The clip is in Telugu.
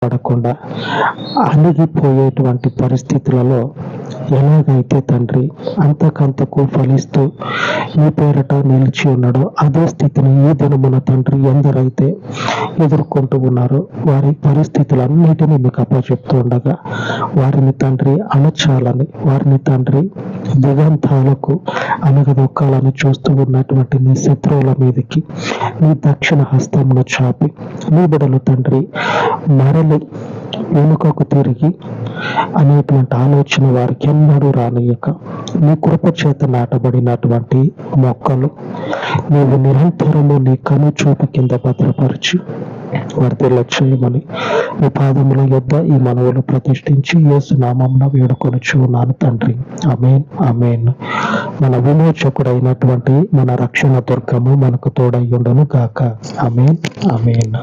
పడకుండా అణిగిపోయేటువంటి పరిస్థితులలో ఎలాగైతే తండ్రి అంతకంతకు ఫలిస్తూ ఈ పేరట నిలిచి ఉన్నాడో అదే స్థితిని ఈ దినమున తండ్రి ఎందరైతే ఎదుర్కొంటూ ఉన్నారో వారి పరిస్థితులన్నిటినీ మీకు అప్పచెప్తూ ఉండగా వారిని తండ్రి అణచాలని, వారిని తండ్రి దిగంతాలకు అనగదొక్కాలని చూస్తూ ఉన్నటువంటి నీ శత్రువుల మీదకి నీ దక్షిణ హస్తమును చాపి నీ బిడ్డలు తండ్రి మరలి వెనుకకు తిరిగి అనేటువంటి ఆలోచన వారికి ఎన్నడూ రానియక నీ కృప చేత నాటబడినటువంటి మొక్కలు నీవు నిరంతరము నీ కను చూపు కింద భద్రపరిచి వర్తిల్ల చేయమని నీ పాదముల యొద్ద ఈ మనవులు ప్రతిష్ఠించి యేసు నామమున వేడుకొనుచు ఉన్నాను తండ్రి. ఆమేన్, ఆమేన్. మన విమోచకుడైనటువంటి మన రక్షణ దుర్గము మనకు తోడై ఉండును గాక. ఆమేన్, ఆమేన్.